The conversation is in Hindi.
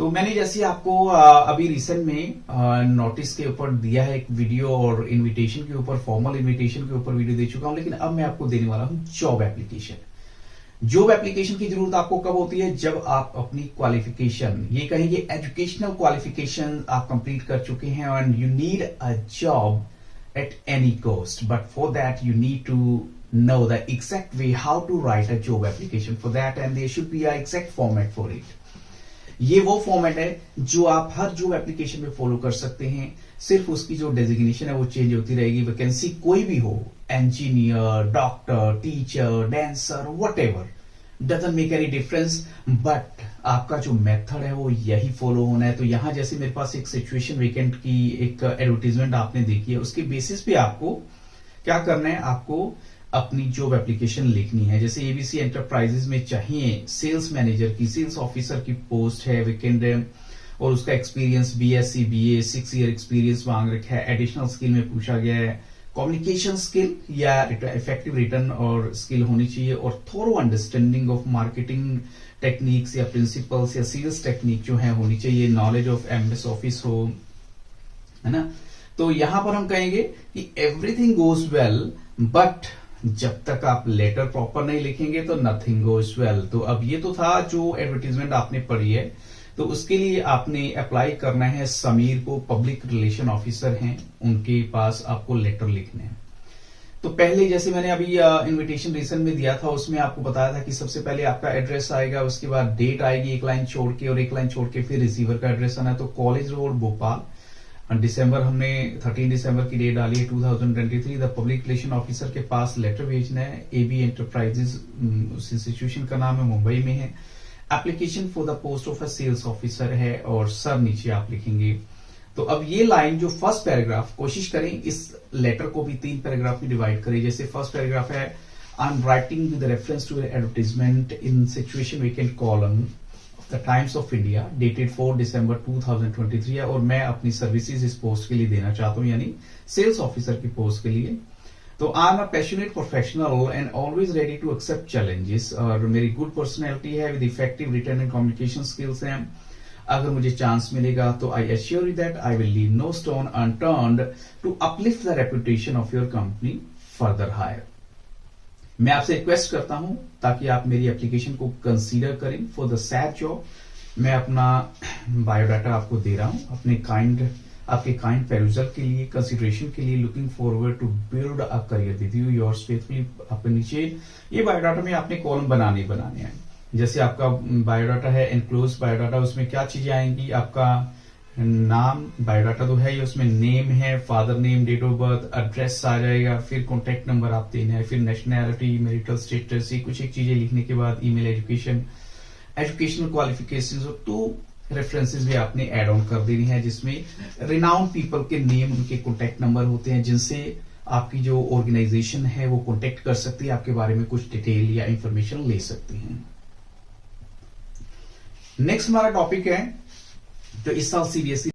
तो मैंने जैसे आपको अभी रिसेंट में नोटिस के ऊपर दिया है एक वीडियो और इनविटेशन के ऊपर, फॉर्मल इनविटेशन के ऊपर वीडियो दे चुका हूं, लेकिन अब मैं आपको देने वाला हूं जॉब एप्लीकेशन। जॉब एप्लीकेशन की जरूरत आपको कब होती है? जब आप अपनी क्वालिफिकेशन, ये कहेंगे एजुकेशनल क्वालिफिकेशन आप कंप्लीट कर चुके हैं and you need a job at any cost, but for that you need to know the exact way how to write a job application for that, and there should be a exact format for it. ये वो फॉर्मेट है जो आप हर जॉब एप्लीकेशन में फॉलो कर सकते हैं। सिर्फ उसकी जो डेजिग्नेशन है वो चेंज होती रहेगी। वैकेंसी कोई भी हो, engineer, doctor, teacher, dancer, whatever, doesn't make any difference, but आपका जो मेथड है वो यही फॉलो होना है। तो यहां जैसे मेरे पास एक सिचुएशन वेकेंट की एक एडवर्टीजमेंट आपने देखी है, उसके बेसिस पे आपको क्या करना है, आपको अपनी जॉब एप्लीकेशन लिखनी है। जैसे एबीसी एंटरप्राइजेस में चाहिए सेल्स मैनेजर की, सेल्स ऑफिसर की पोस्ट है वेकेंट है, और उसका experience BSc BA 6 year experience मांग रखा है। एडिशनल स्किल में पूछा गया है कम्युनिकेशन स्किल या इफेक्टिव रिटर्न और स्किल होनी चाहिए, और थोरो अंडरस्टैंडिंग ऑफ मार्केटिंग टेक्निक्स या प्रिंसिपल्स या सेल्स टेक्निक जो है होनी चाहिए। नॉलेज ऑफ एमएस ऑफिस हो, है ना। तो यहां पर हम कहेंगे कि एवरीथिंग गोज वेल, बट जब तक आप लेटर प्रॉपर नहीं लिखेंगे तो नथिंग गोज वेल। तो अब ये तो था जो एडवर्टीजमेंट आपने पढ़ी है, तो उसके लिए आपने अप्लाई करना है समीर को, पब्लिक रिलेशन ऑफिसर हैं, उनके पास आपको लेटर लिखने हैं। तो पहले जैसे मैंने अभी इनविटेशन रिसेंट में दिया था, उसमें आपको बताया था कि सबसे पहले आपका एड्रेस आएगा, उसके बाद डेट आएगी एक लाइन छोड़ के, और एक लाइन छोड़ के फिर रिसीवर का एड्रेस आना है। तो कॉलेज रोड भोपाल, दिसंबर हमने 13 दिसंबर की डेट डाली है 2023। द पब्लिक रिलेशन ऑफिसर के पास लेटर भेजना है। एबी एंटरप्राइजेस उस इंस्टीट्यूशन का नाम है, मुंबई में है। Application for the post of a sales officer है, और सर नीचे आप लिखेंगे। तो अब ये लाइन जो फर्स्ट पैराग्राफ, कोशिश करें इस लेटर को भी 3 पैराग्राफ में डिवाइड करें। जैसे फर्स्ट पैराग्राफ है, I am writing with reference to advertisement in situation vacant column the Times of India dated 4 December 2023 है, और मैं अपनी सर्विसेज इस पोस्ट के लिए देना चाहता हूं, यानी सेल्स ऑफिसर की पोस्ट के लिए। तो I am a passionate professional and always ready to accept challenges, और मेरी गुड पर्सनैलिटी है with effective return and communication skills हैं। अगर मुझे चांस मिलेगा तो I assure you that I will leave no stone unturned to uplift the reputation of your company further higher. मैं आपसे रिक्वेस्ट करता हूं ताकि आप मेरी एप्लीकेशन को कंसीडर करें फॉर द सैड जॉब। मैं अपना बायोडाटा आपको दे रहा हूं आपके काइंड पेरूजल के लिए, कंसिडरेशन के लिए। Looking forward to build a career with you, yours faithfully. आपके नीचे ये बायोडाटा में आपने कॉलम बनाने हैं। जैसे आपका बायोडाटा है, एनक्लोज बायोडाटा, उसमें क्या चीजें आएंगी, आपका नाम, बायोडाटा तो है ही, उसमें नेम है, father name, date of birth, address आ जाएगा, फिर कॉन्टेक्ट नंबर आप देना है, फिर नेशनैलिटी, मैरिटल स्टेटस, ये कुछ एक चीजें लिखने के बाद ईमेल, एजुकेशनल क्वालिफिकेशंस, और 2 रेफरेंसेस भी आपने ऐड ऑन कर देनी है, जिसमें रिनाउंड पीपल के नेम, उनके कॉन्टेक्ट नंबर होते हैं, जिनसे आपकी जो ऑर्गेनाइजेशन है वो कॉन्टेक्ट कर सकती है, आपके बारे में कुछ डिटेल या इंफॉर्मेशन ले सकती है। नेक्स्ट हमारा टॉपिक है जो इस साल सीबीएसई